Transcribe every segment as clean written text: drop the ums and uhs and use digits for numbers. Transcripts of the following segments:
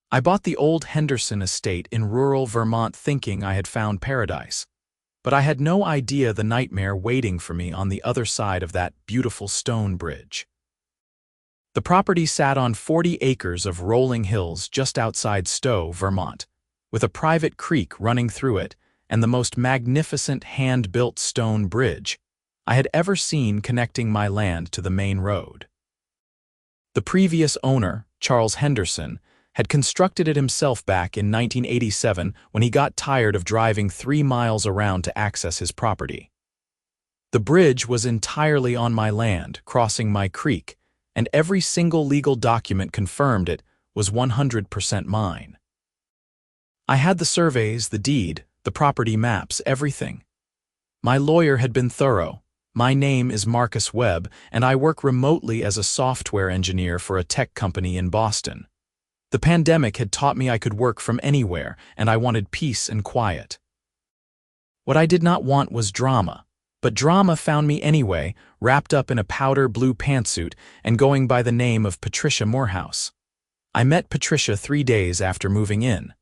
I bought the old Henderson estate in rural Vermont thinking I had found paradise, but I had no idea the nightmare waiting for me on the other side of that beautiful stone bridge. The property sat on 40 acres of rolling hills just outside Stowe, Vermont, with a private creek running through it and the most magnificent hand-built stone bridge I had ever seen connecting my land to the main road. The previous owner, Charles Henderson, had constructed it himself back in 1987 when he got tired of driving 3 miles around to access his property. The bridge was entirely on my land, crossing my creek, and every single legal document confirmed it was 100% mine. I had the surveys, the deed, the property maps, everything. My lawyer had been thorough. My name is Marcus Webb, and I work remotely as a software engineer for a tech company in Boston. The pandemic had taught me I could work from anywhere, and I wanted peace and quiet. What I did not want was drama, but drama found me anyway, wrapped up in a powder blue pantsuit and going by the name of Patricia Morehouse. I met Patricia 3 days after moving in.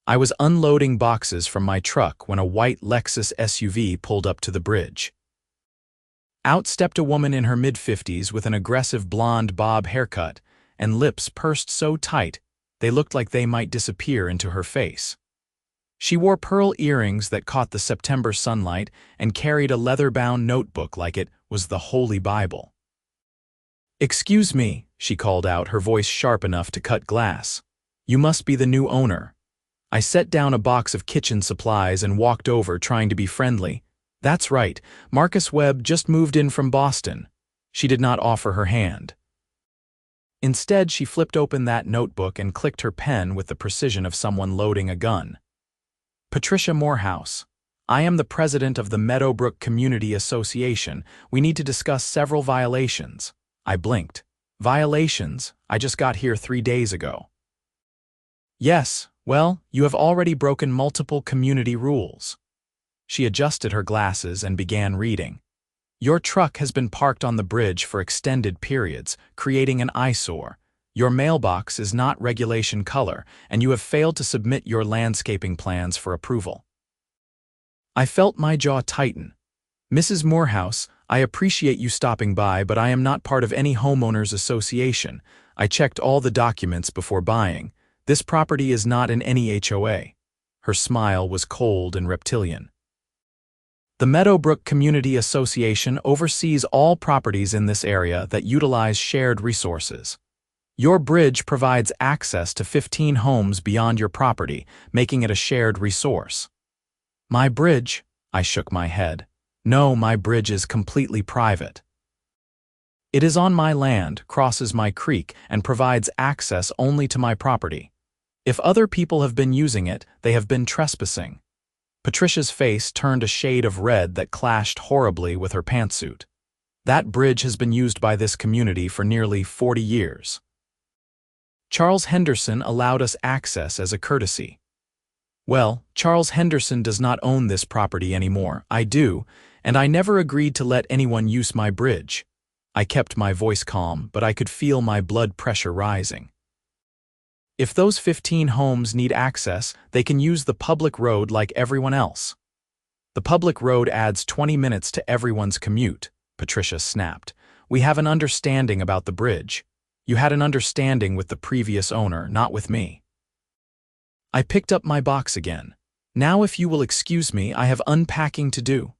I was unloading boxes from my truck when a white Lexus SUV pulled up to the bridge. Out stepped a woman in her mid-50s with an aggressive blonde bob haircut and lips pursed so tight they looked like they might disappear into her face. She wore pearl earrings that caught the September sunlight and carried a leather-bound notebook like it was the Holy Bible. "Excuse me," she called out, her voice sharp enough to cut glass. "You must be the new owner." I set down a box of kitchen supplies and walked over, trying to be friendly. "That's right, Marcus Webb just moved in from Boston." She did not offer her hand. Instead, she flipped open that notebook and clicked her pen with the precision of someone loading a gun. "Patricia Morehouse. I am the president of the Meadowbrook Community Association. We need to discuss several violations." I blinked. "Violations? I just got here 3 days ago." "Yes, well, you have already broken multiple community rules." She adjusted her glasses and began reading. "Your truck has been parked on the bridge for extended periods, creating an eyesore. Your mailbox is not regulation color, and you have failed to submit your landscaping plans for approval." I felt my jaw tighten. "Mrs. Morehouse, I appreciate you stopping by, but I am not part of any homeowners association. I checked all the documents before buying. This property is not in any HOA." Her smile was cold and reptilian. "The Meadowbrook Community Association oversees all properties in this area that utilize shared resources. Your bridge provides access to 15 homes beyond your property, making it a shared resource." "My bridge?" I shook my head. "No, my bridge is completely private. It is on my land, crosses my creek, and provides access only to my property. If other people have been using it, they have been trespassing." Patricia's face turned a shade of red that clashed horribly with her pantsuit. "That bridge has been used by this community for nearly 40 years. Charles Henderson allowed us access as a courtesy." "Well, Charles Henderson does not own this property anymore. I do, and I never agreed to let anyone use my bridge." I kept my voice calm, but I could feel my blood pressure rising. "If those 15 homes need access, they can use the public road like everyone else." "The public road adds 20 minutes to everyone's commute," Patricia snapped. "We have an understanding about the bridge. You had an understanding with the previous owner, not with me." I picked up my box again. "Now if you will excuse me, I have unpacking to do."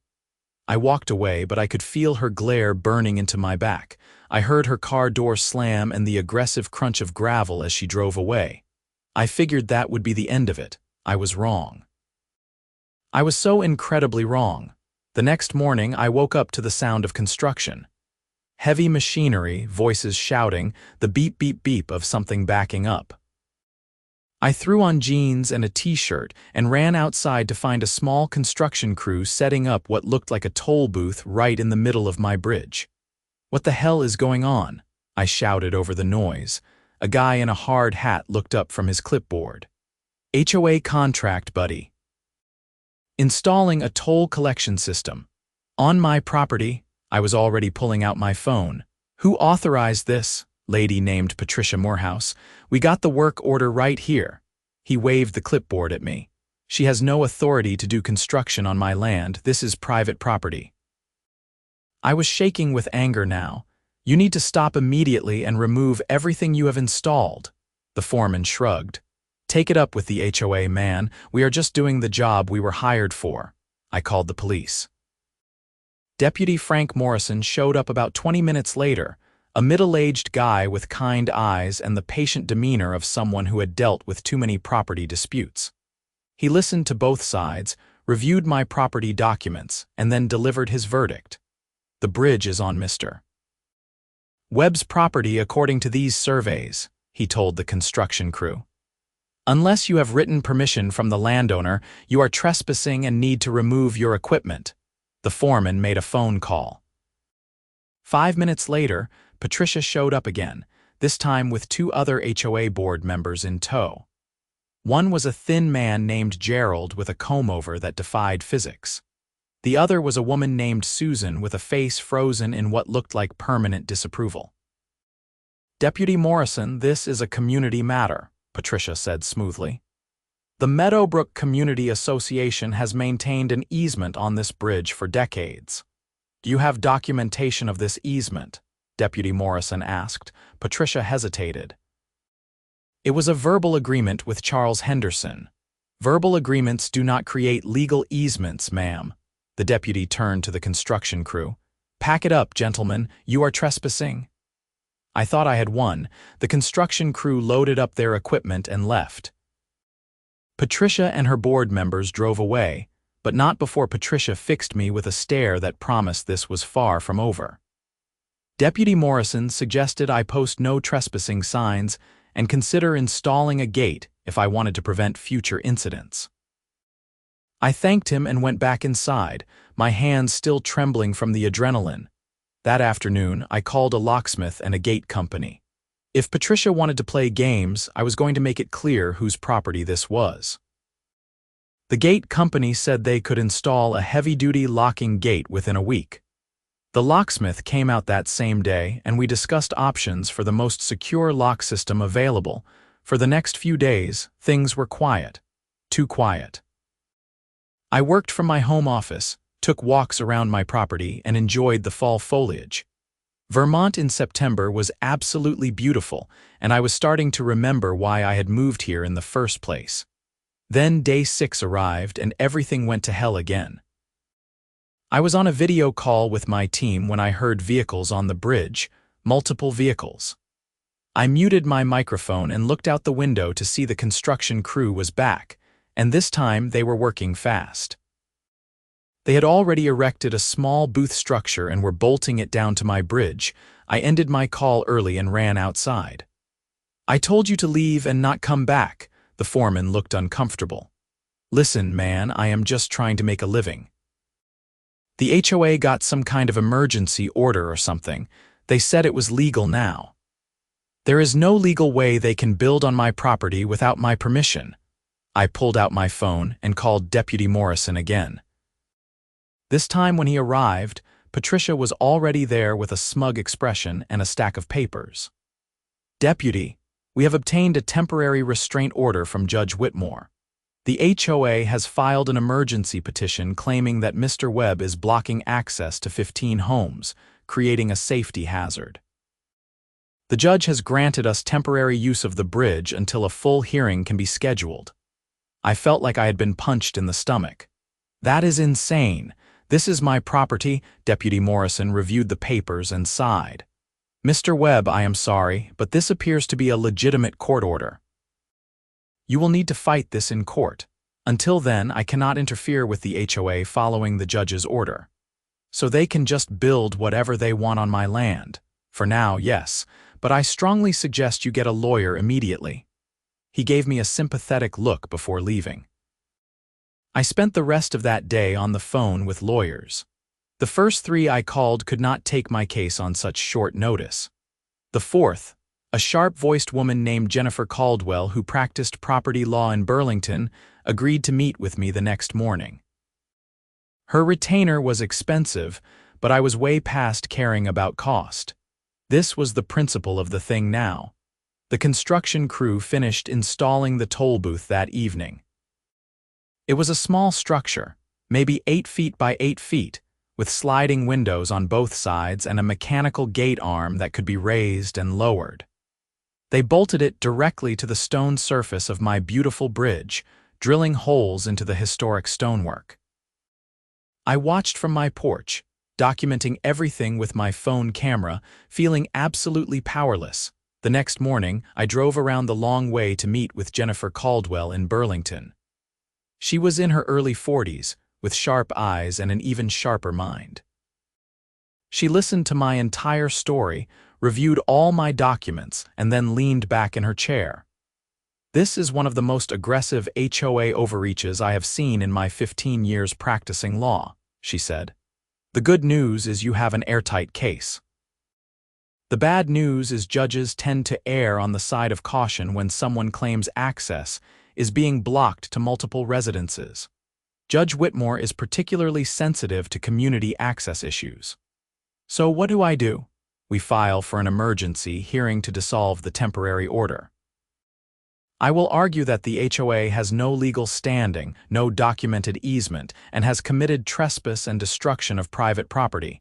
I walked away, but I could feel her glare burning into my back. I heard her car door slam and the aggressive crunch of gravel as she drove away. I figured that would be the end of it. I was wrong. I was so incredibly wrong. The next morning, I woke up to the sound of construction. Heavy machinery, voices shouting, the beep beep beep of something backing up. I threw on jeans and a t-shirt and ran outside to find a small construction crew setting up what looked like a toll booth right in the middle of my bridge. "What the hell is going on?" I shouted over the noise. A guy in a hard hat looked up from his clipboard. "HOA contract, buddy. Installing a toll collection system. On my property." I was already pulling out my phone. "Who authorized this?" lady named Patricia Morehouse. We got the work order right here. He waved the clipboard at me. She has no authority to do construction on my land. This is private property. I was shaking with anger now. You need to stop immediately and remove everything you have installed. The foreman shrugged. Take it up with the HOA, man. We are just doing the job we were hired for. I called the police. Deputy Frank Morrison showed up about 20 minutes later, a middle-aged guy with kind eyes and the patient demeanor of someone who had dealt with too many property disputes. He listened to both sides, reviewed my property documents, and then delivered his verdict. The bridge is on Mr. Webb's property according to these surveys, he told the construction crew. Unless you have written permission from the landowner, you are trespassing and need to remove your equipment. The foreman made a phone call. 5 minutes later, Patricia showed up again, this time with 2 other HOA board members in tow. One was a thin man named Gerald with a comb-over that defied physics. The other was a woman named Susan with a face frozen in what looked like permanent disapproval. Deputy Morrison, this is a community matter, Patricia said smoothly. The Meadowbrook Community Association has maintained an easement on this bridge for decades. Do you have documentation of this easement? Deputy Morrison asked. Patricia hesitated. It was a verbal agreement with Charles Henderson. Verbal agreements do not create legal easements, ma'am. The deputy turned to the construction crew. Pack it up, gentlemen. You are trespassing. I thought I had won. The construction crew loaded up their equipment and left. Patricia and her board members drove away, but not before Patricia fixed me with a stare that promised this was far from over. Deputy Morrison suggested I post no trespassing signs and consider installing a gate if I wanted to prevent future incidents. I thanked him and went back inside, my hands still trembling from the adrenaline. That afternoon, I called a locksmith and a gate company. If Patricia wanted to play games, I was going to make it clear whose property this was. The gate company said they could install a heavy-duty locking gate within a week. The locksmith came out that same day, and we discussed options for the most secure lock system available. For the next few days, things were quiet. Too quiet. I worked from my home office, took walks around my property, and enjoyed the fall foliage. Vermont in September was absolutely beautiful, and I was starting to remember why I had moved here in the first place. Then day 6 arrived, and everything went to hell again. I was on a video call with my team when I heard vehicles on the bridge, multiple vehicles. I muted my microphone and looked out the window to see the construction crew was back, and this time they were working fast. They had already erected a small booth structure and were bolting it down to my bridge. I ended my call early and ran outside. I told you to leave and not come back. The foreman looked uncomfortable. Listen, man, I am just trying to make a living. The HOA got some kind of emergency order or something. They said it was legal now. There is no legal way they can build on my property without my permission. I pulled out my phone and called Deputy Morrison again. This time when he arrived, Patricia was already there with a smug expression and a stack of papers. Deputy, we have obtained a temporary restraint order from Judge Whitmore. The HOA has filed an emergency petition claiming that Mr. Webb is blocking access to 15 homes, creating a safety hazard. The judge has granted us temporary use of the bridge until a full hearing can be scheduled. I felt like I had been punched in the stomach. That is insane. This is my property. Deputy Morrison reviewed the papers and sighed. Mr. Webb, I am sorry, but this appears to be a legitimate court order. You will need to fight this in court. Until then, I cannot interfere with the HOA following the judge's order. So they can just build whatever they want on my land. For now, yes, but I strongly suggest you get a lawyer immediately. He gave me a sympathetic look before leaving. I spent the rest of that day on the phone with lawyers. The first 3 I called could not take my case on such short notice. The fourth, a sharp-voiced woman named Jennifer Caldwell who practiced property law in Burlington, agreed to meet with me the next morning. Her retainer was expensive, but I was way past caring about cost. This was the principle of the thing now. The construction crew finished installing the toll booth that evening. It was a small structure, maybe 8 feet by 8 feet, with sliding windows on both sides and a mechanical gate arm that could be raised and lowered. They bolted it directly to the stone surface of my beautiful bridge, drilling holes into the historic stonework. I watched from my porch, documenting everything with my phone camera, feeling absolutely powerless. The next morning, I drove around the long way to meet with Jennifer Caldwell in Burlington. She was in her early 40s, with sharp eyes and an even sharper mind. She listened to my entire story, reviewed all my documents, and then leaned back in her chair. "This is one of the most aggressive HOA overreaches I have seen in my 15 years practicing law," she said. "The good news is you have an airtight case. The bad news is judges tend to err on the side of caution when someone claims access is being blocked to multiple residences. Judge Whitmore is particularly sensitive to community access issues. So what do? We file for an emergency hearing to dissolve the temporary order. I will argue that the HOA has no legal standing, no documented easement, and has committed trespass and destruction of private property.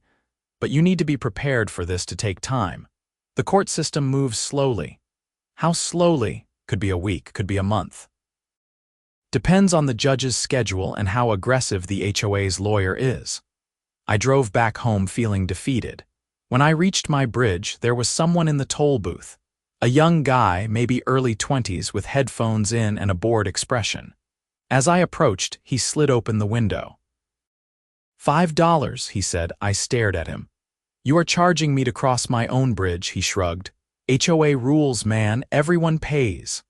But you need to be prepared for this to take time. The court system moves slowly. How slowly? Could be a week, could be a month. Depends on the judge's schedule and how aggressive the HOA's lawyer is." I drove back home feeling defeated. When I reached my bridge, there was someone in the toll booth. A young guy, maybe early 20s, with headphones in and a bored expression. As I approached, he slid open the window. $5, he said. I stared at him. "You are charging me to cross my own bridge," he shrugged. "HOA rules, man. Everyone pays."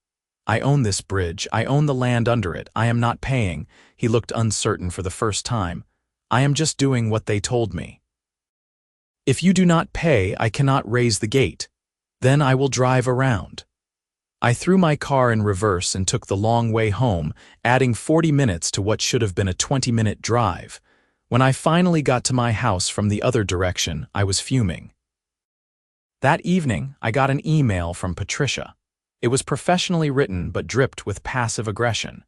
"I own this bridge. I own the land under it. I am not paying." He looked uncertain for the first time. "I am just doing what they told me." "If you do not pay, I cannot raise the gate. Then I will drive around." I threw my car in reverse and took the long way home, adding 40 minutes to what should have been a 20-minute drive. When I finally got to my house from the other direction, I was fuming. That evening, I got an email from Patricia. It was professionally written but dripped with passive aggression.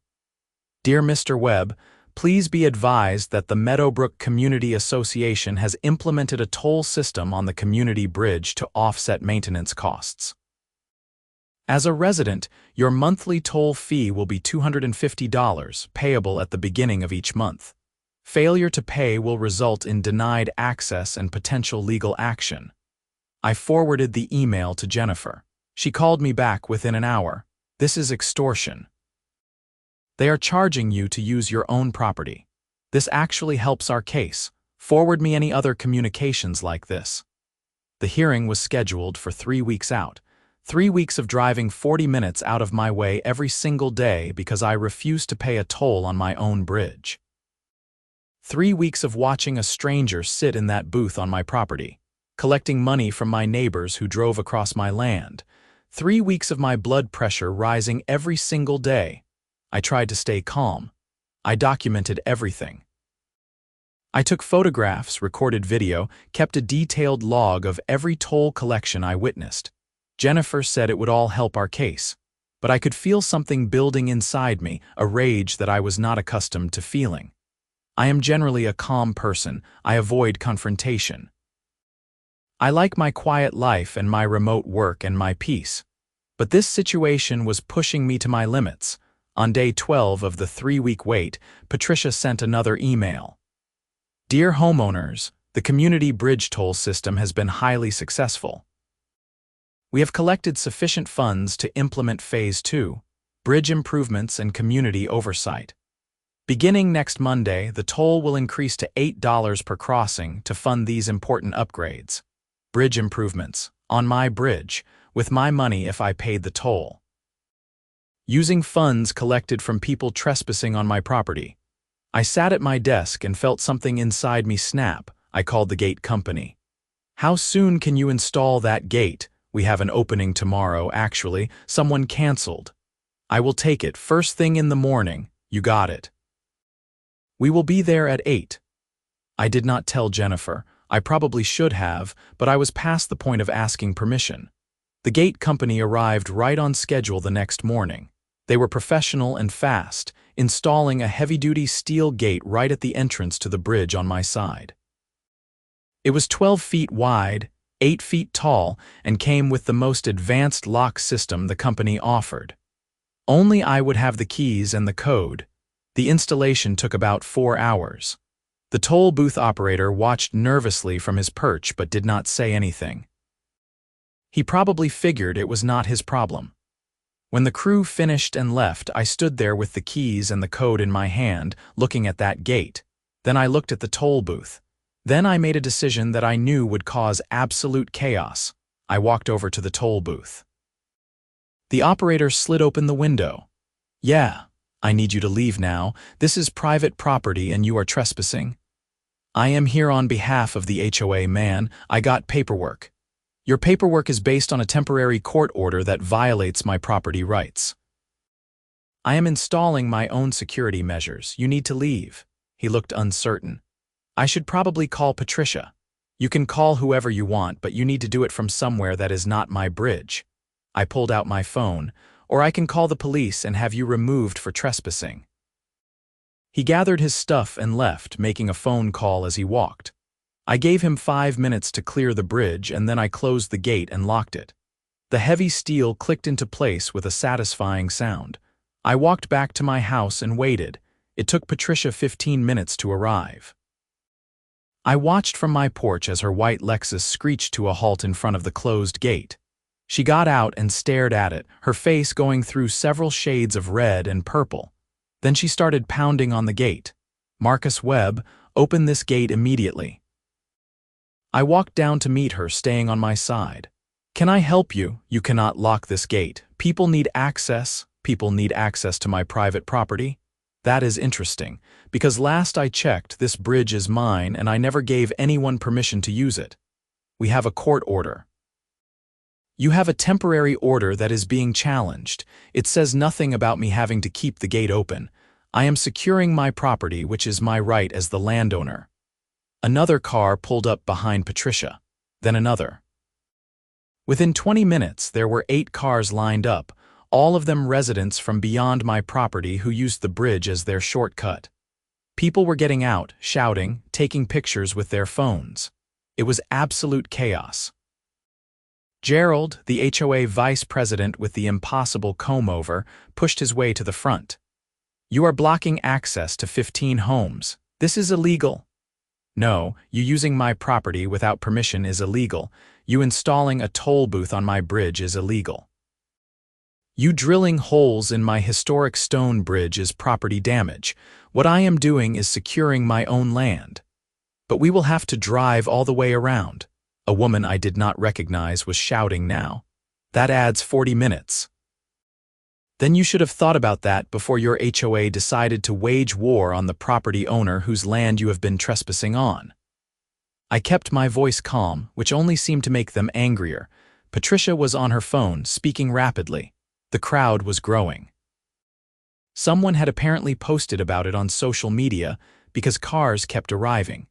"Dear Mr. Webb, please be advised that the Meadowbrook Community Association has implemented a toll system on the community bridge to offset maintenance costs. As a resident, your monthly toll fee will be $250, payable at the beginning of each month. Failure to pay will result in denied access and potential legal action." I forwarded the email to Jennifer. She called me back within an hour. "This is extortion. They are charging you to use your own property. This actually helps our case. Forward me any other communications like this." The hearing was scheduled for 3 weeks out. 3 weeks of driving 40 minutes out of my way every single day because I refused to pay a toll on my own bridge. 3 weeks of watching a stranger sit in that booth on my property, collecting money from my neighbors who drove across my land. 3 weeks of my blood pressure rising every single day. I tried to stay calm. I documented everything. I took photographs, recorded video, kept a detailed log of every toll collection I witnessed. Jennifer said it would all help our case, but I could feel something building inside me, a rage that I was not accustomed to feeling. I am generally a calm person. I avoid confrontation. I like my quiet life and my remote work and my peace. But this situation was pushing me to my limits. On day 12 of the 3-week wait, Patricia sent another email. "Dear homeowners, the community bridge toll system has been highly successful. We have collected sufficient funds to implement Phase 2, bridge improvements and community oversight. Beginning next Monday, the toll will increase to $8 per crossing to fund these important upgrades. Bridge improvements, on my bridge, with my money if I paid the toll. Using funds collected from people trespassing on my property. I sat at my desk and felt something inside me snap. I called the gate company. How soon can you install that gate? We have an opening tomorrow, actually. Someone canceled. I will take it first thing in the morning. You got it. We will be there at 8. I did not tell Jennifer. I probably should have, but I was past the point of asking permission. The gate company arrived right on schedule the next morning. They were professional and fast, installing a heavy-duty steel gate right at the entrance to the bridge on my side. It was 12 feet wide, 8 feet tall, and came with the most advanced lock system the company offered. Only I would have the keys and the code. The installation took about 4 hours. The toll booth operator watched nervously from his perch but did not say anything. He probably figured it was not his problem. When the crew finished and left, I stood there with the keys and the code in my hand, looking at that gate. Then I looked at the toll booth. Then I made a decision that I knew would cause absolute chaos. I walked over to the toll booth. The operator slid open the window. "Yeah, I need you to leave now. This is private property and you are trespassing." "I am here on behalf of the HOA, man. I got paperwork." "Your paperwork is based on a temporary court order that violates my property rights." "I am installing my own security measures. You need to leave." He looked uncertain. "I should probably call Patricia." "You can call whoever you want, but you need to do it from somewhere that is not my bridge." I pulled out my phone. "Or I can call the police and have you removed for trespassing." He gathered his stuff and left, making a phone call as he walked. I gave him 5 minutes to clear the bridge, and then I closed the gate and locked it. The heavy steel clicked into place with a satisfying sound. I walked back to my house and waited. It took Patricia 15 minutes to arrive. I watched from my porch as her white Lexus screeched to a halt in front of the closed gate. She got out and stared at it, her face going through several shades of red and purple. Then she started pounding on the gate. "Marcus Webb, open this gate immediately." I walked down to meet her, staying on my side. "Can I help you? You cannot lock this gate. People need access. People need access to my private property." "That is interesting, because last I checked, this bridge is mine and I never gave anyone permission to use it. We have a court order." "You have a temporary order that is being challenged. It says nothing about me having to keep the gate open. I am securing my property, which is my right as the landowner." Another car pulled up behind Patricia, then another. Within 20 minutes, there were 8 cars lined up, all of them residents from beyond my property who used the bridge as their shortcut. People were getting out, shouting, taking pictures with their phones. It was absolute chaos. Gerald, the HOA vice president with the impossible comb-over, pushed his way to the front. "You are blocking access to 15 homes. This is illegal." "No, you using my property without permission is illegal. You installing a toll booth on my bridge is illegal. You drilling holes in my historic stone bridge is property damage. What I am doing is securing my own land." "But we will have to drive all the way around." A woman I did not recognize was shouting now. "That adds 40 minutes. "Then you should have thought about that before your HOA decided to wage war on the property owner whose land you have been trespassing on." I kept my voice calm, which only seemed to make them angrier. Patricia was on her phone, speaking rapidly. The crowd was growing. Someone had apparently posted about it on social media because cars kept arriving.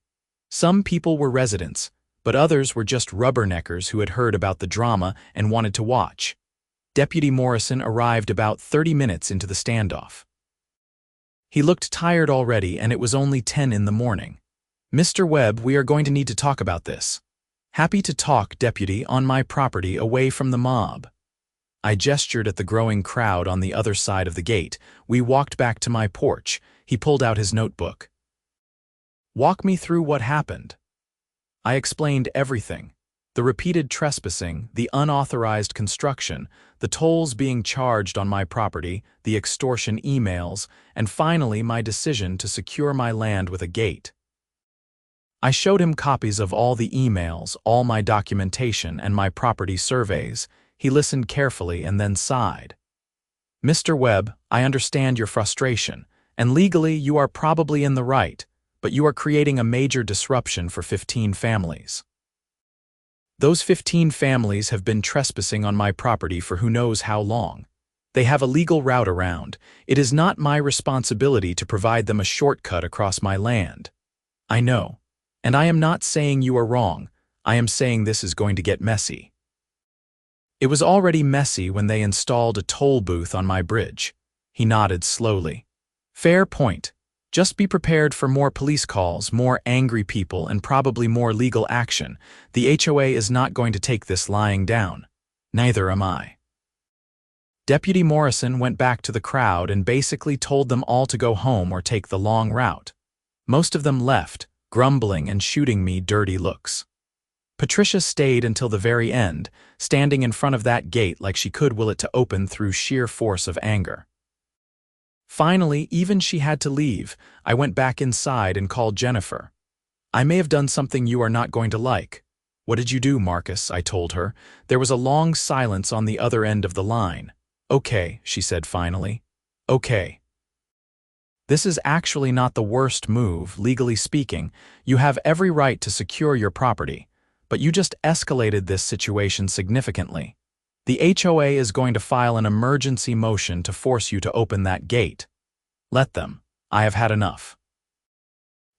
Some people were residents, but others were just rubberneckers who had heard about the drama and wanted to watch. Deputy Morrison arrived about 30 minutes into the standoff. He looked tired already, and it was only 10 in the morning. "Mr. Webb, we are going to need to talk about this." "Happy to talk, Deputy, on my property, away from the mob." I gestured at the growing crowd on the other side of the gate. We walked back to my porch. He pulled out his notebook. "Walk me through what happened." I explained everything. The repeated trespassing, the unauthorized construction, the tolls being charged on my property, the extortion emails, and finally my decision to secure my land with a gate. I showed him copies of all the emails, all my documentation, and my property surveys. He listened carefully and then sighed. "Mr. Webb, I understand your frustration, and legally you are probably in the right, but you are creating a major disruption for 15 families. Those 15 families have been trespassing on my property for who knows how long. They have a legal route around. It is not my responsibility to provide them a shortcut across my land." "I know. And I am not saying you are wrong. I am saying this is going to get messy. It was already messy when they installed a toll booth on my bridge. He nodded slowly. Fair point. Just be prepared for more police calls, more angry people, and probably more legal action. The HOA is not going to take this lying down. Neither am I. Deputy Morrison went back to the crowd and basically told them all to go home or take the long route. Most of them left, grumbling and shooting me dirty looks. Patricia stayed until the very end, standing in front of that gate like she could will it to open through sheer force of anger. Finally, even she had to leave. I went back inside and called Jennifer. I may have done something you are not going to like. What did you do, Marcus? I told her. There was a long silence on the other end of the line. Okay, she said finally. Okay. This is actually not the worst move, legally speaking. You have every right to secure your property, but you just escalated this situation significantly. The HOA is going to file an emergency motion to force you to open that gate. Let them. I have had enough.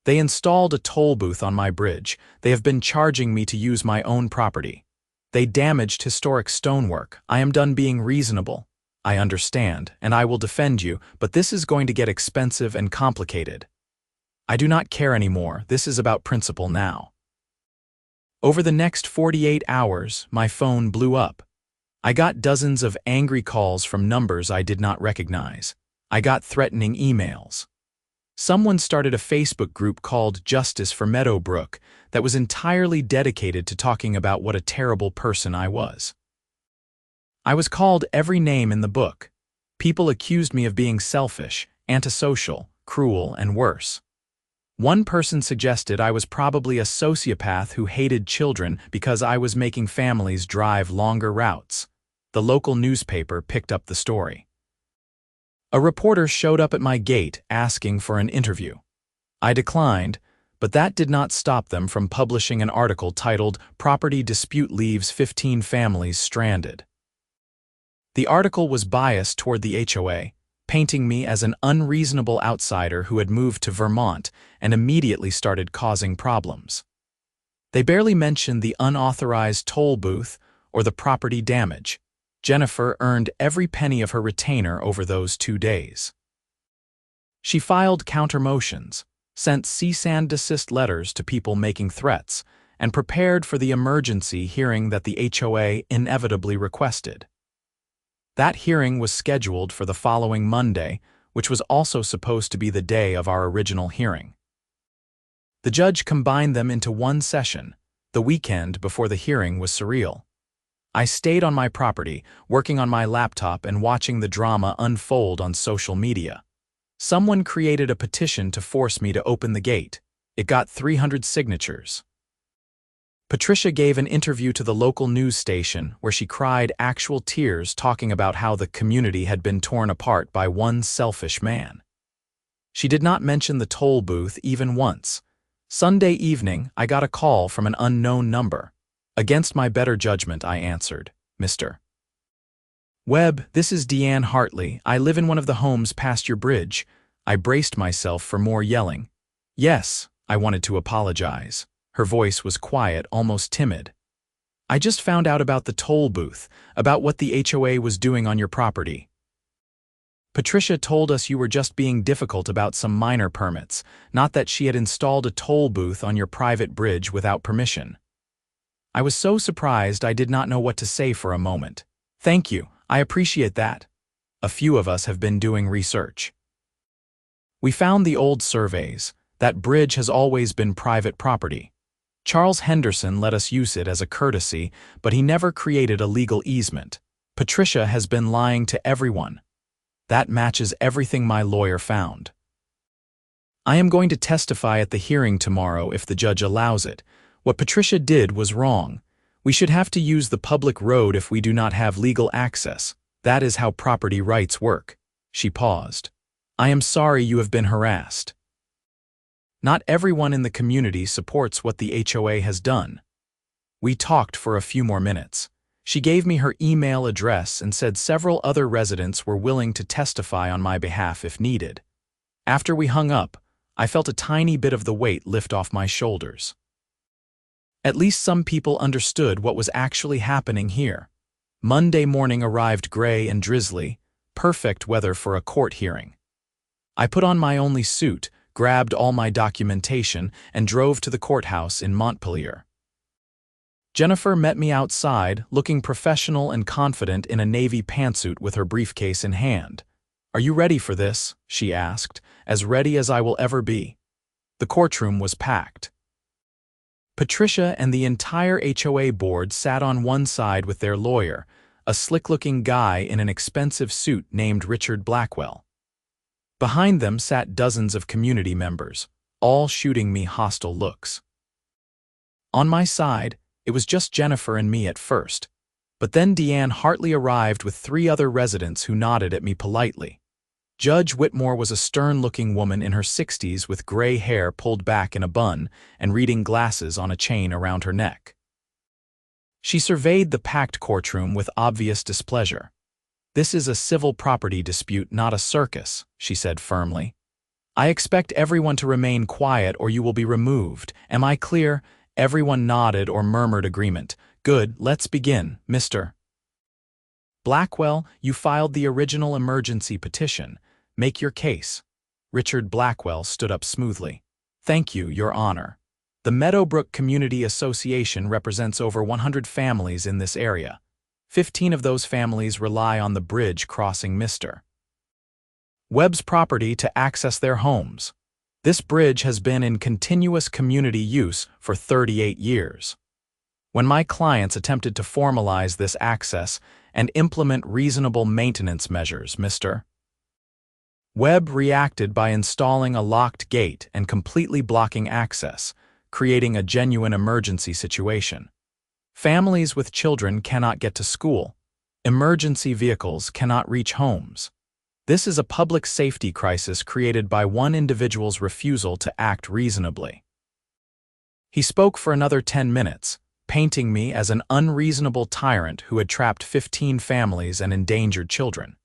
They installed a toll booth on my bridge. They have been charging me to use my own property. They damaged historic stonework. I am done being reasonable. I understand, and I will defend you, but this is going to get expensive and complicated. I do not care anymore. This is about principle now. Over the next 48 hours, my phone blew up. I got dozens of angry calls from numbers I did not recognize. I got threatening emails. Someone started a Facebook group called Justice for Meadowbrook that was entirely dedicated to talking about what a terrible person I was. I was called every name in the book. People accused me of being selfish, antisocial, cruel, and worse. One person suggested I was probably a sociopath who hated children because I was making families drive longer routes. The local newspaper picked up the story. A reporter showed up at my gate asking for an interview. I declined, but that did not stop them from publishing an article titled "Property Dispute Leaves 15 Families Stranded." The article was biased toward the HOA, painting me as an unreasonable outsider who had moved to Vermont and immediately started causing problems. They barely mentioned the unauthorized toll booth or the property damage. Jennifer earned every penny of her retainer over those 2 days. She filed counter-motions, sent cease and desist letters to people making threats, and prepared for the emergency hearing that the HOA inevitably requested. That hearing was scheduled for the following Monday, which was also supposed to be the day of our original hearing. The judge combined them into one session. The weekend before the hearing was surreal. I stayed on my property, working on my laptop and watching the drama unfold on social media. Someone created a petition to force me to open the gate. It got 300 signatures. Patricia gave an interview to the local news station where she cried actual tears talking about how the community had been torn apart by one selfish man. She did not mention the toll booth even once. Sunday evening, I got a call from an unknown number. Against my better judgment, I answered, "Mr. Webb, this is Deanne Hartley. I live in one of the homes past your bridge." I braced myself for more yelling. "Yes," I wanted to apologize. Her voice was quiet, almost timid. "I just found out about the toll booth, about what the HOA was doing on your property. Patricia told us you were just being difficult about some minor permits, not that she had installed a toll booth on your private bridge without permission." I was so surprised I did not know what to say for a moment. "Thank you, I appreciate that. A few of us have been doing research. We found the old surveys. That bridge has always been private property. Charles Henderson let us use it as a courtesy, but he never created a legal easement. Patricia has been lying to everyone. That matches everything my lawyer found. I am going to testify at the hearing tomorrow if the judge allows it. What Patricia did was wrong. We should have to use the public road if we do not have legal access. That is how property rights work." She paused. "I am sorry you have been harassed. Not everyone in the community supports what the HOA has done." We talked for a few more minutes. She gave me her email address and said several other residents were willing to testify on my behalf if needed. After we hung up, I felt a tiny bit of the weight lift off my shoulders. At least some people understood what was actually happening here. Monday morning arrived gray and drizzly, perfect weather for a court hearing. I put on my only suit, grabbed all my documentation, and drove to the courthouse in Montpelier. Jennifer met me outside, looking professional and confident in a navy pantsuit with her briefcase in hand. "Are you ready for this?" she asked, "as ready as I will ever be." The courtroom was packed. Patricia and the entire HOA board sat on one side with their lawyer, a slick-looking guy in an expensive suit named Richard Blackwell. Behind them sat dozens of community members, all shooting me hostile looks. On my side, it was just Jennifer and me at first, but then Deanne Hartley arrived with 3 other residents who nodded at me politely. Judge Whitmore was a stern-looking woman in her 60s with gray hair pulled back in a bun and reading glasses on a chain around her neck. She surveyed the packed courtroom with obvious displeasure. "This is a civil property dispute, not a circus," she said firmly. "I expect everyone to remain quiet or you will be removed. Am I clear?" Everyone nodded or murmured agreement. "Good, let's begin, Mr. Blackwell, you filed the original emergency petition. Make your case." Richard Blackwell stood up smoothly. "Thank you, Your Honor. The Meadowbrook Community Association represents over 100 families in this area. 15 of those families rely on the bridge crossing Mr. Webb's property to access their homes. This bridge has been in continuous community use for 38 years. When my clients attempted to formalize this access and implement reasonable maintenance measures, Mr. Webb reacted by installing a locked gate and completely blocking access, creating a genuine emergency situation. Families with children cannot get to school. Emergency vehicles cannot reach homes. This is a public safety crisis created by one individual's refusal to act reasonably. He spoke for another 10 minutes, painting me as an unreasonable tyrant who had trapped 15 families and endangered children.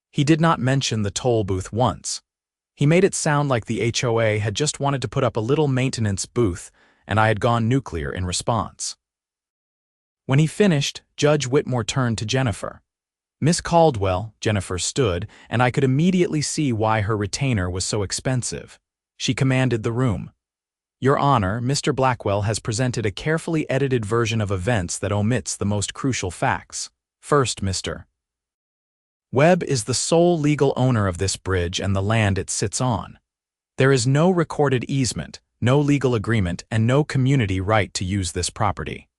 He did not mention the toll booth once. He made it sound like the HOA had just wanted to put up a little maintenance booth and I had gone nuclear in response. When he finished, Judge Whitmore turned to Jennifer. "Miss Caldwell," Jennifer stood, and I could immediately see why her retainer was so expensive. She commanded the room. "Your Honor, Mr. Blackwell has presented a carefully edited version of events that omits the most crucial facts. First, Mr. Webb is the sole legal owner of this bridge and the land it sits on. There is no recorded easement, no legal agreement, and no community right to use this property.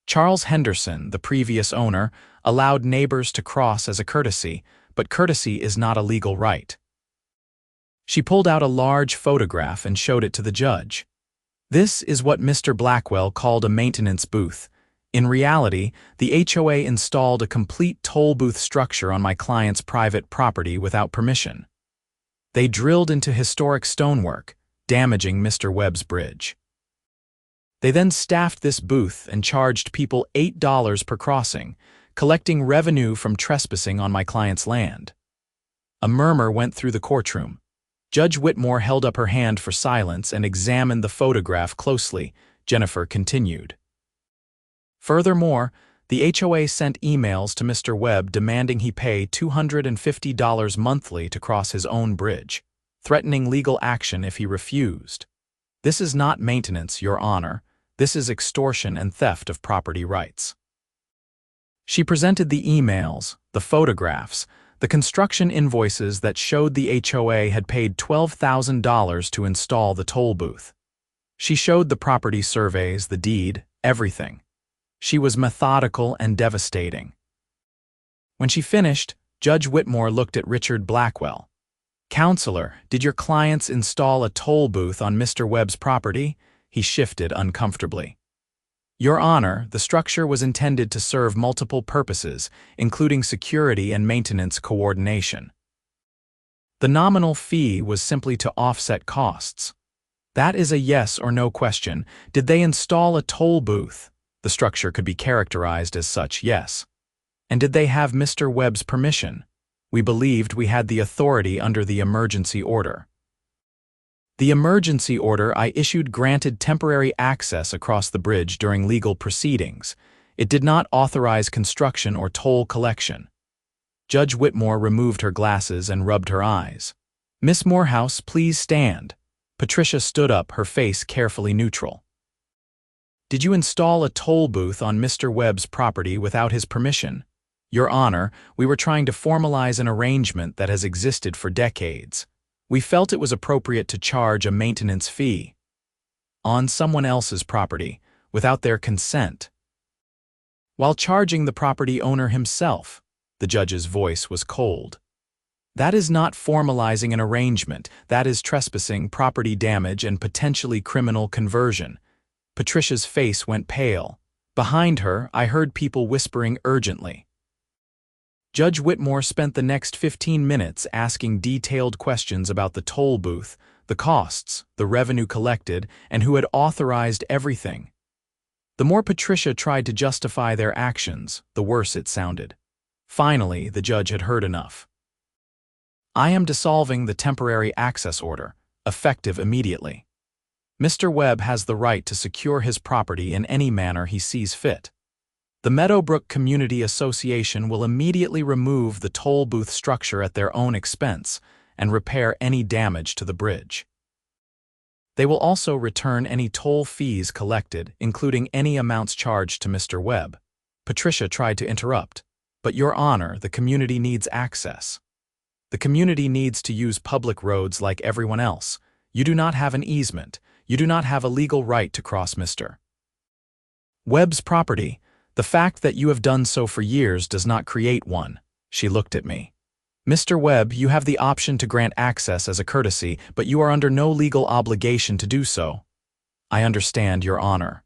Charles Henderson, the previous owner, allowed neighbors to cross as a courtesy, but courtesy is not a legal right." She pulled out a large photograph and showed it to the judge. "This is what Mr. Blackwell called a maintenance booth. In reality, the HOA installed a complete toll booth structure on my client's private property without permission. They drilled into historic stonework, damaging Mr. Webb's bridge. They then staffed this booth and charged people $8 per crossing, collecting revenue from trespassing on my client's land." A murmur went through the courtroom. Judge Whitmore held up her hand for silence and examined the photograph closely. Jennifer continued. "Furthermore, the HOA sent emails to Mr. Webb demanding he pay $250 monthly to cross his own bridge, threatening legal action if he refused. This is not maintenance, Your Honor. This is extortion and theft of property rights." She presented the emails, the photographs, the construction invoices that showed the HOA had paid $12,000 to install the toll booth. She showed the property surveys, the deed, everything. She was methodical and devastating. When she finished, Judge Whitmore looked at Richard Blackwell. "Counselor, did your clients install a toll booth on Mr. Webb's property?" He shifted uncomfortably. "Your Honor, the structure was intended to serve multiple purposes, including security and maintenance coordination. The nominal fee was simply to offset costs. That is a yes or no question. Did they install a toll booth? The structure could be characterized as such, yes. And did they have Mr. Webb's permission? We believed we had the authority under the emergency order." The emergency order I issued granted temporary access across the bridge during legal proceedings. It did not authorize construction or toll collection. Judge Whitmore removed her glasses and rubbed her eyes. "Miss Morehouse, please stand." Patricia stood up, her face carefully neutral. "Did you install a toll booth on Mr. Webb's property without his permission?" "Your Honor, we were trying to formalize an arrangement that has existed for decades. We felt it was appropriate to charge a maintenance fee on someone else's property without their consent, while charging the property owner himself." The judge's voice was cold. "That is not formalizing an arrangement. That is trespassing, property damage, and potentially criminal conversion." Patricia's face went pale. Behind her, I heard people whispering urgently. Judge Whitmore spent the next 15 minutes asking detailed questions about the toll booth, the costs, the revenue collected, and who had authorized everything. The more Patricia tried to justify their actions, the worse it sounded. Finally, the judge had heard enough. "I am dissolving the temporary access order, effective immediately. Mr. Webb has the right to secure his property in any manner he sees fit. The Meadowbrook Community Association will immediately remove the toll booth structure at their own expense and repair any damage to the bridge. They will also return any toll fees collected, including any amounts charged to Mr. Webb." Patricia tried to interrupt. "But Your Honor, the community needs access. The community needs to use public roads like everyone else. You do not have an easement. You do not have a legal right to cross Mr. Webb's property. The fact that you have done so for years does not create one." She looked at me. "Mr. Webb, you have the option to grant access as a courtesy, but you are under no legal obligation to do so." "I understand, Your Honor.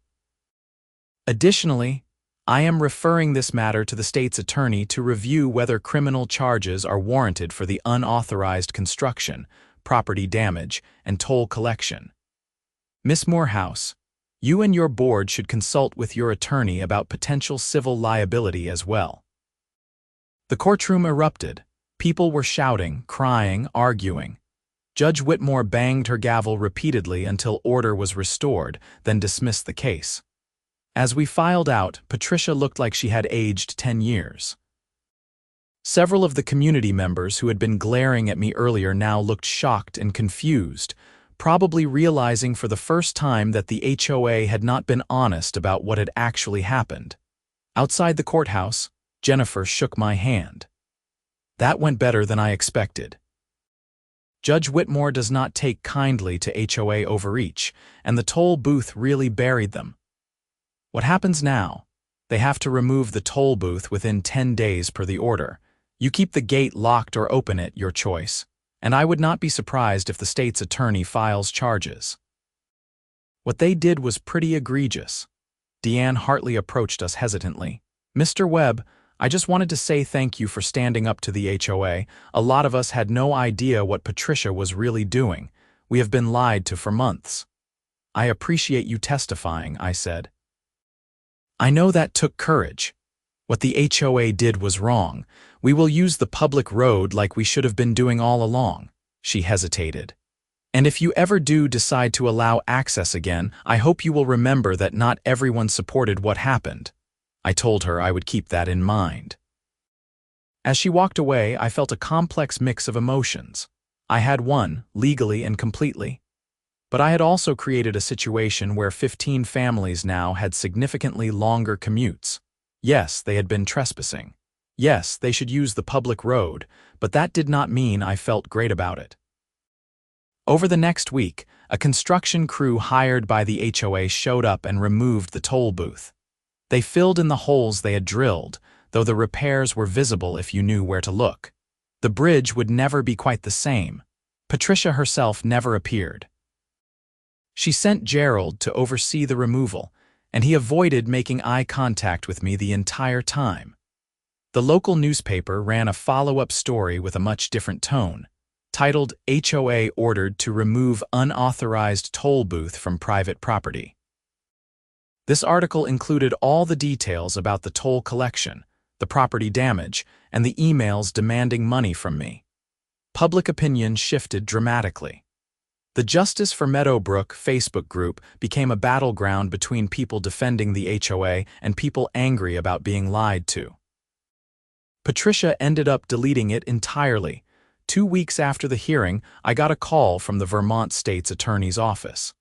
Additionally, I am referring this matter to the state's attorney to review whether criminal charges are warranted for the unauthorized construction, property damage, and toll collection. Miss Morehouse, you and your board should consult with your attorney about potential civil liability as well." The courtroom erupted. People were shouting, crying, arguing. Judge Whitmore banged her gavel repeatedly until order was restored, then dismissed the case. As we filed out, Patricia looked like she had aged 10 years. Several of the community members who had been glaring at me earlier now looked shocked and confused, probably realizing for the first time that the HOA had not been honest about what had actually happened. Outside the courthouse, Jennifer shook my hand. "That went better than I expected." Judge Whitmore does not take kindly to HOA overreach, and the toll booth really buried them. What happens now? They have to remove the toll booth within 10 days per the order. You keep the gate locked or open it, your choice. And I would not be surprised if the state's attorney files charges. What they did was pretty egregious. Deanne Hartley approached us hesitantly. "Mr. Webb, I just wanted to say thank you for standing up to the HOA. A lot of us had no idea what Patricia was really doing. We have been lied to for months." "I appreciate you testifying," I said. "I know that took courage. What the HOA did was wrong. We will use the public road like we should have been doing all along." She hesitated. "And if you ever do decide to allow access again, I hope you will remember that not everyone supported what happened." I told her I would keep that in mind. As she walked away, I felt a complex mix of emotions. I had won, legally and completely. But I had also created a situation where 15 families now had significantly longer commutes. Yes, they had been trespassing. Yes, they should use the public road, but that did not mean I felt great about it. Over the next week, a construction crew hired by the HOA showed up and removed the toll booth. They filled in the holes they had drilled, though the repairs were visible if you knew where to look. The bridge would never be quite the same. Patricia herself never appeared. She sent Gerald to oversee the removal, and he avoided making eye contact with me the entire time. The local newspaper ran a follow-up story with a much different tone, titled "HOA Ordered to Remove Unauthorized Toll Booth from Private Property." This article included all the details about the toll collection, the property damage, and the emails demanding money from me. Public opinion shifted dramatically. The Justice for Meadowbrook Facebook group became a battleground between people defending the HOA and people angry about being lied to. Patricia ended up deleting it entirely. 2 weeks after the hearing, I got a call from the Vermont State's Attorney's office.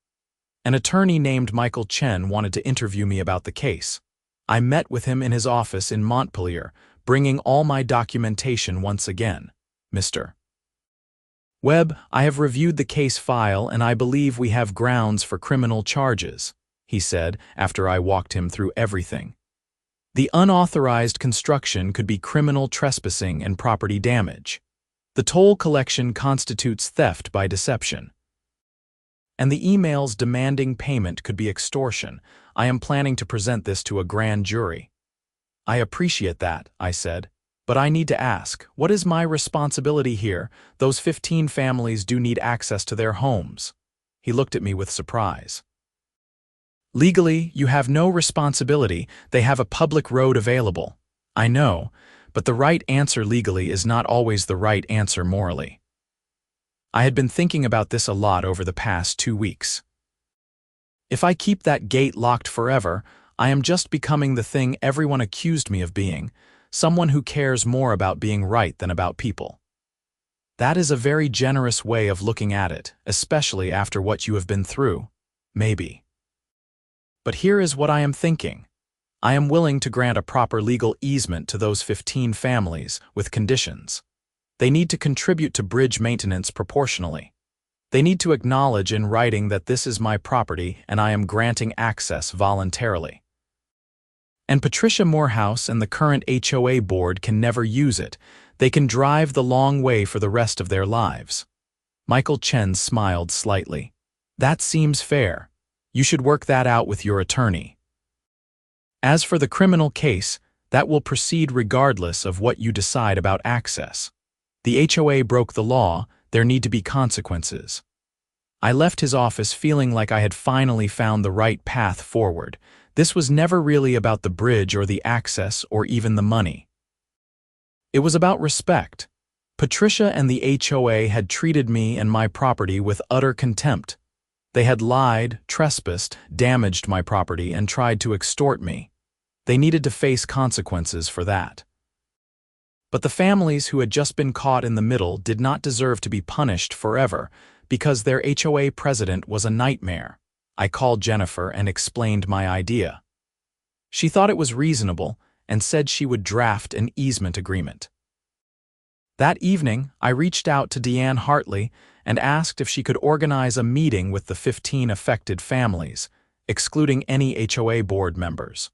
An attorney named Michael Chen wanted to interview me about the case. I met with him in his office in Montpelier, bringing all my documentation once again. Mr. Webb, I have reviewed the case file and I believe we have grounds for criminal charges, he said after I walked him through everything. The unauthorized construction could be criminal trespassing and property damage. The toll collection constitutes theft by deception. And the emails demanding payment could be extortion. I am planning to present this to a grand jury. I appreciate that, I said. But I need to ask, what is my responsibility here? Those 15 families do need access to their homes. He looked at me with surprise. Legally, you have no responsibility. They have a public road available. I know, but the right answer legally is not always the right answer morally. I had been thinking about this a lot over the past 2 weeks. If I keep that gate locked forever, I am just becoming the thing everyone accused me of being, someone who cares more about being right than about people. That is a very generous way of looking at it, especially after what you have been through. Maybe. But here is what I am thinking. I am willing to grant a proper legal easement to those 15 families with conditions. They need to contribute to bridge maintenance proportionally. They need to acknowledge in writing that this is my property and I am granting access voluntarily. And Patricia Morehouse and the current HOA board can never use it. They can drive the long way for the rest of their lives. Michael Chen smiled slightly. That seems fair. You should work that out with your attorney. As for the criminal case, that will proceed regardless of what you decide about access. The HOA broke the law, there need to be consequences. I left his office feeling like I had finally found the right path forward. This was never really about the bridge or the access or even the money. It was about respect. Patricia and the HOA had treated me and my property with utter contempt. They had lied, trespassed, damaged my property, and tried to extort me. They needed to face consequences for that. But the families who had just been caught in the middle did not deserve to be punished forever because their HOA president was a nightmare. I called Jennifer and explained my idea. She thought it was reasonable and said she would draft an easement agreement. That evening, I reached out to Deanne Hartley and asked if she could organize a meeting with the 15 affected families, excluding any HOA board members.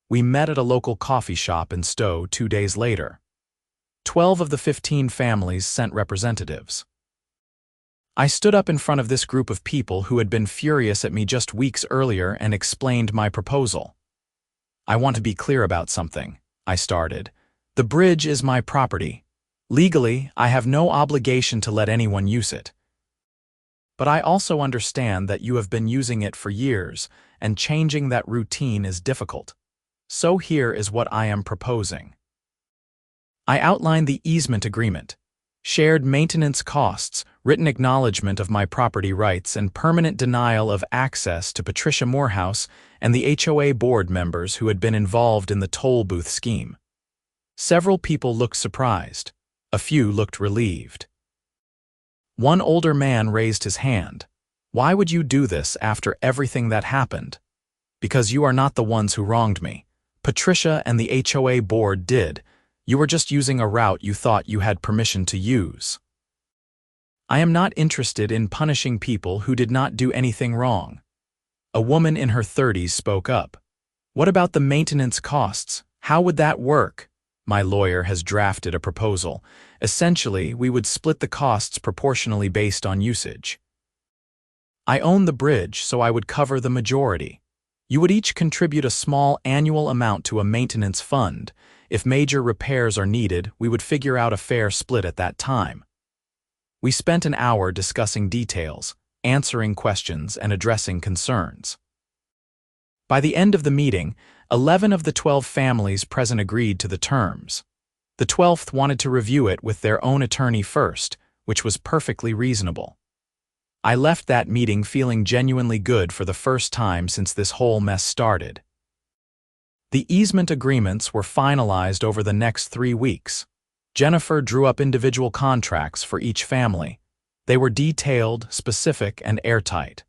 We met at a local coffee shop in Stowe 2 days later. 12 of the 15 families sent representatives. I stood up in front of this group of people who had been furious at me just weeks earlier and explained my proposal. I want to be clear about something, I started. The bridge is my property. Legally, I have no obligation to let anyone use it. But I also understand that you have been using it for years, and changing that routine is difficult. So here is what I am proposing. I outlined the easement agreement, shared maintenance costs, written acknowledgement of my property rights, and permanent denial of access to Patricia Morehouse and the HOA board members who had been involved in the Tollbooth scheme. Several people looked surprised. A few looked relieved. One older man raised his hand. Why would you do this after everything that happened? Because you are not the ones who wronged me. Patricia and the HOA board did. You were just using a route you thought you had permission to use. I am not interested in punishing people who did not do anything wrong. A woman in her 30s spoke up. What about the maintenance costs? How would that work? My lawyer has drafted a proposal. Essentially, we would split the costs proportionally based on usage. I own the bridge, so I would cover the majority. You would each contribute a small annual amount to a maintenance fund. If major repairs are needed, we would figure out a fair split at that time. We spent an hour discussing details, answering questions, and addressing concerns. By the end of the meeting, 11 of the 12 families present agreed to the terms. The 12th wanted to review it with their own attorney first, which was perfectly reasonable. I left that meeting feeling genuinely good for the first time since this whole mess started. The easement agreements were finalized over the next 3 weeks. Jennifer drew up individual contracts for each family. They were detailed, specific, and airtight.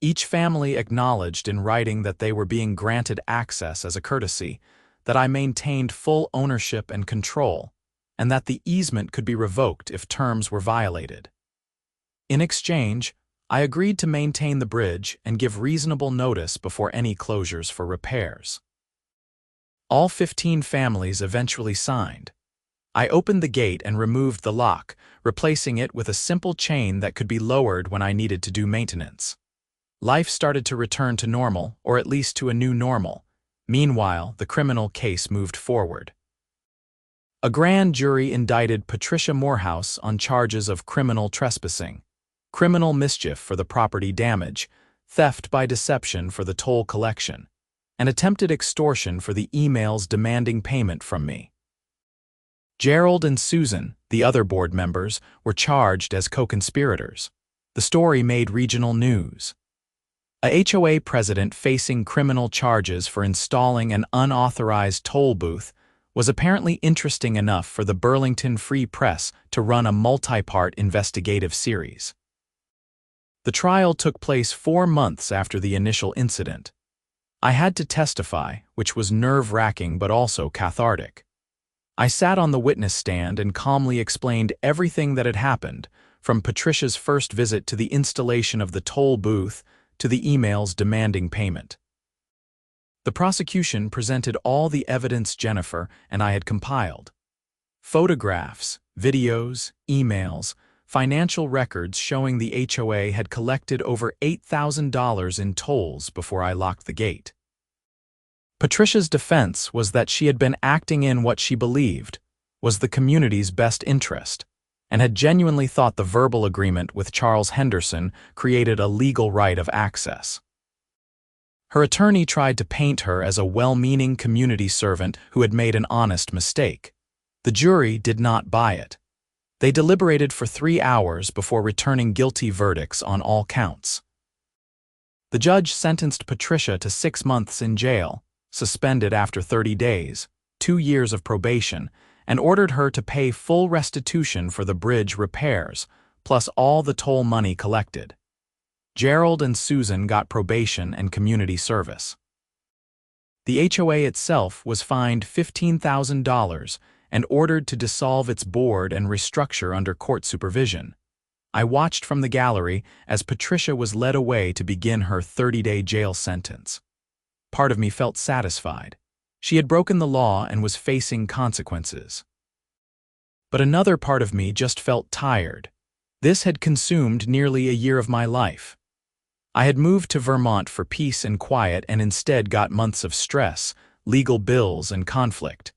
Each family acknowledged in writing that they were being granted access as a courtesy, that I maintained full ownership and control, and that the easement could be revoked if terms were violated. In exchange, I agreed to maintain the bridge and give reasonable notice before any closures for repairs. All 15 families eventually signed. I opened the gate and removed the lock, replacing it with a simple chain that could be lowered when I needed to do maintenance. Life started to return to normal, or at least to a new normal. Meanwhile, the criminal case moved forward. A grand jury indicted Patricia Morehouse on charges of criminal trespassing, criminal mischief for the property damage, theft by deception for the toll collection, and attempted extortion for the emails demanding payment from me. Gerald and Susan, the other board members, were charged as co-conspirators. The story made regional news. A HOA president facing criminal charges for installing an unauthorized toll booth was apparently interesting enough for the Burlington Free Press to run a multi-part investigative series. The trial took place 4 months after the initial incident. I had to testify, which was nerve-wracking but also cathartic. I sat on the witness stand and calmly explained everything that had happened, from Patricia's first visit to the installation of the toll booth to the emails demanding payment. The prosecution presented all the evidence Jennifer and I had compiled. Photographs, videos, emails, financial records showing the HOA had collected over $8,000 in tolls before I locked the gate. Patricia's defense was that she had been acting in what she believed was the community's best interest, and had genuinely thought the verbal agreement with Charles Henderson created a legal right of access. Her attorney tried to paint her as a well-meaning community servant who had made an honest mistake. The jury did not buy it. They deliberated for 3 hours before returning guilty verdicts on all counts. The judge sentenced Patricia to 6 months in jail, suspended after 30 days, 2 years of probation, and ordered her to pay full restitution for the bridge repairs, plus all the toll money collected. Gerald and Susan got probation and community service. The HOA itself was fined $15,000 and ordered to dissolve its board and restructure under court supervision. I watched from the gallery as Patricia was led away to begin her 30-day jail sentence. Part of me felt satisfied. She had broken the law and was facing consequences. But another part of me just felt tired. This had consumed nearly a year of my life. I had moved to Vermont for peace and quiet and instead got months of stress, legal bills, and conflict.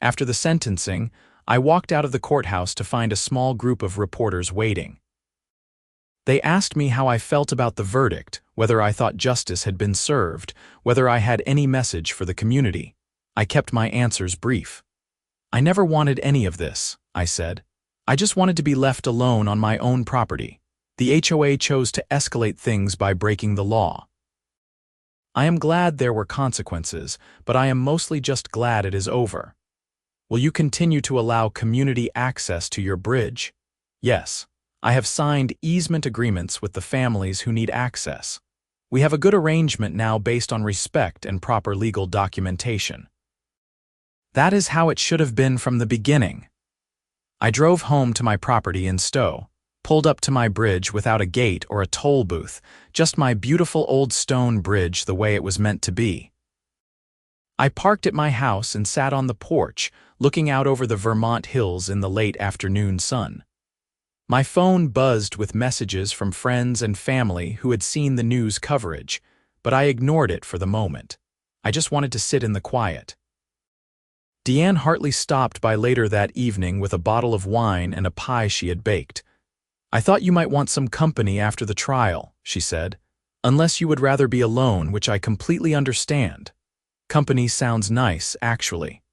After the sentencing, I walked out of the courthouse to find a small group of reporters waiting. They asked me how I felt about the verdict, whether I thought justice had been served, whether I had any message for the community. I kept my answers brief. I never wanted any of this, I said. I just wanted to be left alone on my own property. The HOA chose to escalate things by breaking the law. I am glad there were consequences, but I am mostly just glad it is over. Will you continue to allow community access to your bridge? Yes. I have signed easement agreements with the families who need access. We have a good arrangement now based on respect and proper legal documentation. That is how it should have been from the beginning. I drove home to my property in Stowe, pulled up to my bridge without a gate or a toll booth, just my beautiful old stone bridge the way it was meant to be. I parked at my house and sat on the porch, looking out over the Vermont hills in the late afternoon sun. My phone buzzed with messages from friends and family who had seen the news coverage, but I ignored it for the moment. I just wanted to sit in the quiet. Deanne Hartley stopped by later that evening with a bottle of wine and a pie she had baked. "I thought you might want some company after the trial," she said, "unless you would rather be alone, which I completely understand. Company sounds nice, actually."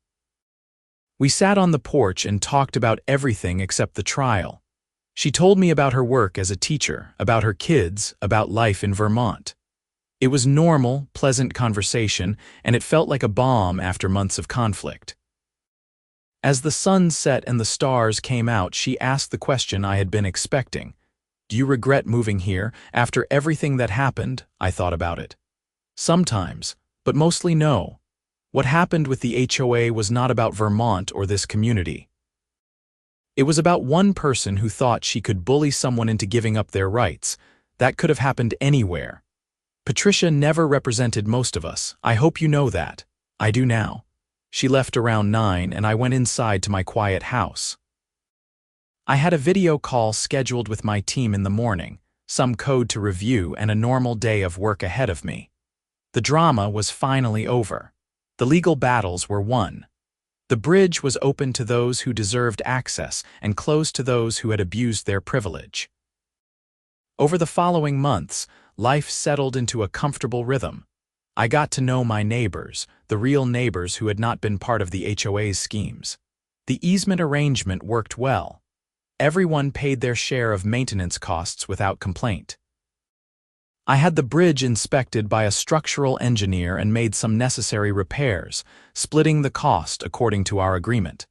We sat on the porch and talked about everything except the trial. She told me about her work as a teacher, about her kids, about life in Vermont. It was normal, pleasant conversation, and it felt like a balm after months of conflict. As the sun set and the stars came out, she asked the question I had been expecting. "Do you regret moving here? After everything that happened?" I thought about it. Sometimes, but mostly no. What happened with the HOA was not about Vermont or this community. It was about one person who thought she could bully someone into giving up their rights. That could have happened anywhere. Patricia never represented most of us. I hope you know that. I do now. She left around 9 and I went inside to my quiet house. I had a video call scheduled with my team in the morning, some code to review, and a normal day of work ahead of me. The drama was finally over. The legal battles were won. The bridge was open to those who deserved access and closed to those who had abused their privilege. Over the following months, life settled into a comfortable rhythm. I got to know my neighbors, the real neighbors who had not been part of the HOA's schemes. The easement arrangement worked well. Everyone paid their share of maintenance costs without complaint. I had the bridge inspected by a structural engineer and made some necessary repairs, splitting the cost according to our agreement.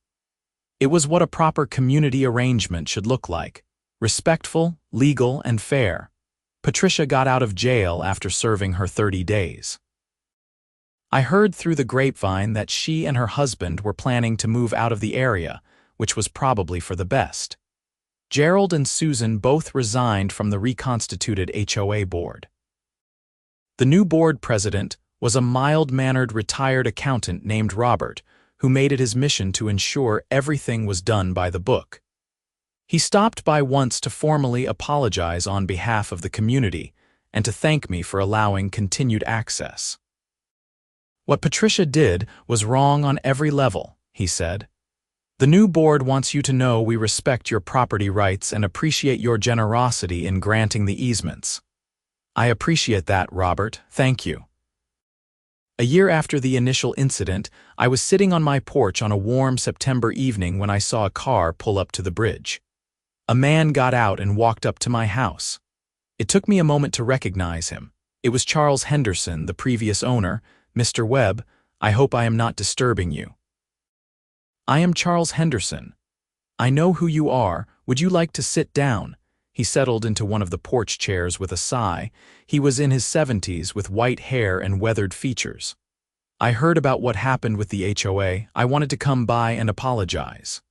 It was what a proper community arrangement should look like: respectful, legal, and fair. Patricia got out of jail after serving her 30 days. I heard through the grapevine that she and her husband were planning to move out of the area, which was probably for the best. Gerald and Susan both resigned from the reconstituted HOA board. The new board president was a mild-mannered retired accountant named Robert, who made it his mission to ensure everything was done by the book. He stopped by once to formally apologize on behalf of the community and to thank me for allowing continued access. "What Patricia did was wrong on every level," he said. "The new board wants you to know we respect your property rights and appreciate your generosity in granting the easements." "I appreciate that, Robert. Thank you." A year after the initial incident, I was sitting on my porch on a warm September evening when I saw a car pull up to the bridge. A man got out and walked up to my house. It took me a moment to recognize him. It was Charles Henderson, the previous owner. "Mr. Webb, I hope I am not disturbing you." "I am Charles Henderson. I know who you are. Would you like to sit down?" He settled into one of the porch chairs with a sigh. He was in his 70s with white hair and weathered features. "I heard about what happened with the HOA. I wanted to come by and apologize."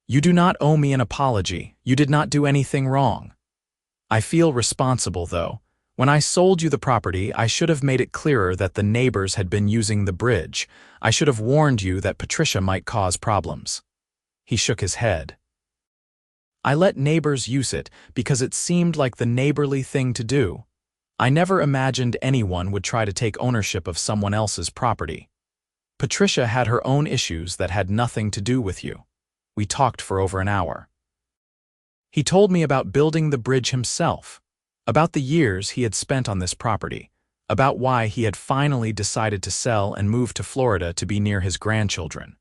"You do not owe me an apology. You did not do anything wrong." "I feel responsible, though. When I sold you the property, I should have made it clearer that the neighbors had been using the bridge. I should have warned you that Patricia might cause problems." He shook his head. "I let neighbors use it because it seemed like the neighborly thing to do. I never imagined anyone would try to take ownership of someone else's property. Patricia had her own issues that had nothing to do with you." We talked for over an hour. He told me about building the bridge himself, about the years he had spent on this property, about why he had finally decided to sell and move to Florida to be near his grandchildren.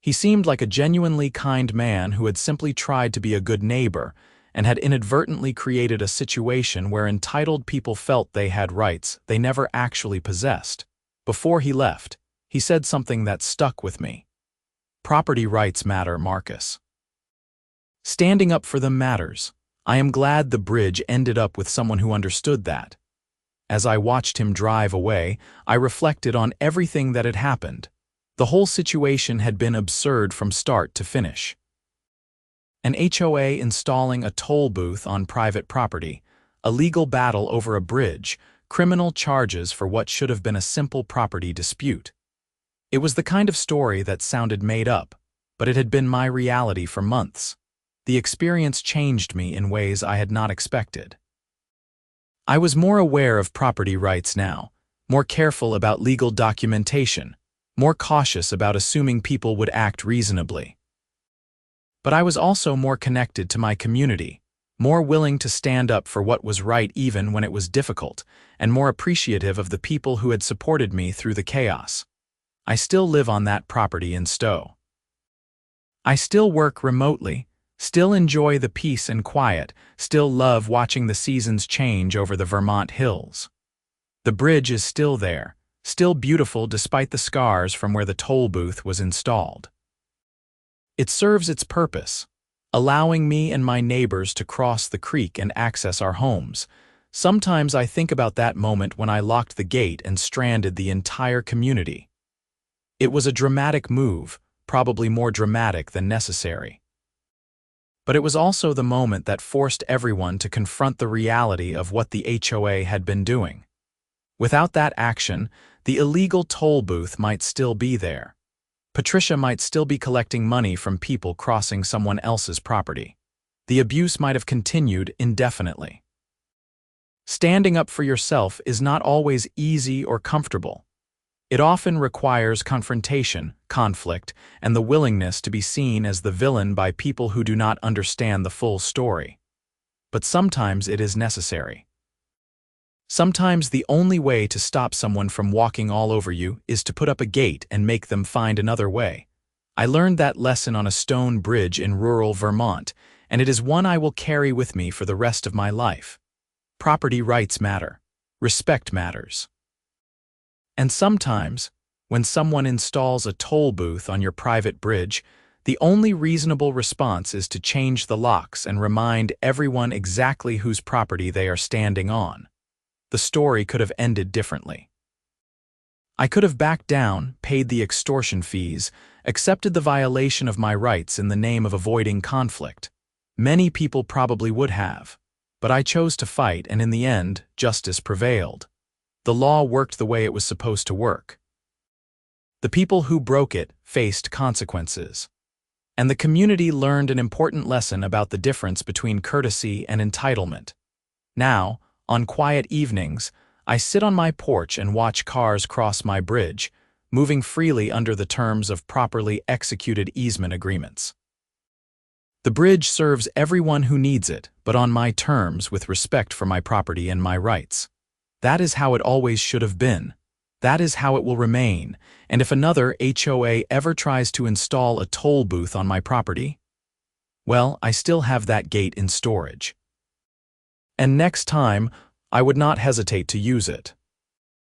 He seemed like a genuinely kind man who had simply tried to be a good neighbor and had inadvertently created a situation where entitled people felt they had rights they never actually possessed. Before he left, he said something that stuck with me. "Property rights matter, Marcus. Standing up for them matters. I am glad the bridge ended up with someone who understood that." As I watched him drive away, I reflected on everything that had happened. The whole situation had been absurd from start to finish. An HOA installing a toll booth on private property, a legal battle over a bridge, criminal charges for what should have been a simple property dispute. It was the kind of story that sounded made up, but it had been my reality for months. The experience changed me in ways I had not expected. I was more aware of property rights now, more careful about legal documentation, more cautious about assuming people would act reasonably. But I was also more connected to my community, more willing to stand up for what was right even when it was difficult, and more appreciative of the people who had supported me through the chaos. I still live on that property in Stowe. I still work remotely, Still enjoy the peace and quiet, still love watching the seasons change over the Vermont hills. The bridge is still there, still beautiful despite the scars from where the toll booth was installed. It serves its purpose, allowing me and my neighbors to cross the creek and access our homes. Sometimes I think about that moment when I locked the gate and stranded the entire community. It was a dramatic move, probably more dramatic than necessary. But it was also the moment that forced everyone to confront the reality of what the HOA had been doing. Without that action, the illegal toll booth might still be there. Patricia might still be collecting money from people crossing someone else's property. The abuse might have continued indefinitely. Standing up for yourself is not always easy or comfortable. It often requires confrontation, conflict, and the willingness to be seen as the villain by people who do not understand the full story. But sometimes it is necessary. Sometimes the only way to stop someone from walking all over you is to put up a gate and make them find another way. I learned that lesson on a stone bridge in rural Vermont, and it is one I will carry with me for the rest of my life. Property rights matter. Respect matters. And sometimes, when someone installs a toll booth on your private bridge, the only reasonable response is to change the locks and remind everyone exactly whose property they are standing on. The story could have ended differently. I could have backed down, paid the extortion fees, accepted the violation of my rights in the name of avoiding conflict. Many people probably would have, but I chose to fight, and in the end, justice prevailed. The law worked the way it was supposed to work. The people who broke it faced consequences. And the community learned an important lesson about the difference between courtesy and entitlement. Now, on quiet evenings, I sit on my porch and watch cars cross my bridge, moving freely under the terms of properly executed easement agreements. The bridge serves everyone who needs it, but on my terms with respect for my property and my rights. That is how it always should have been. That is how it will remain, and if another HOA ever tries to install a toll booth on my property, well, I still have that gate in storage. And next time, I would not hesitate to use it.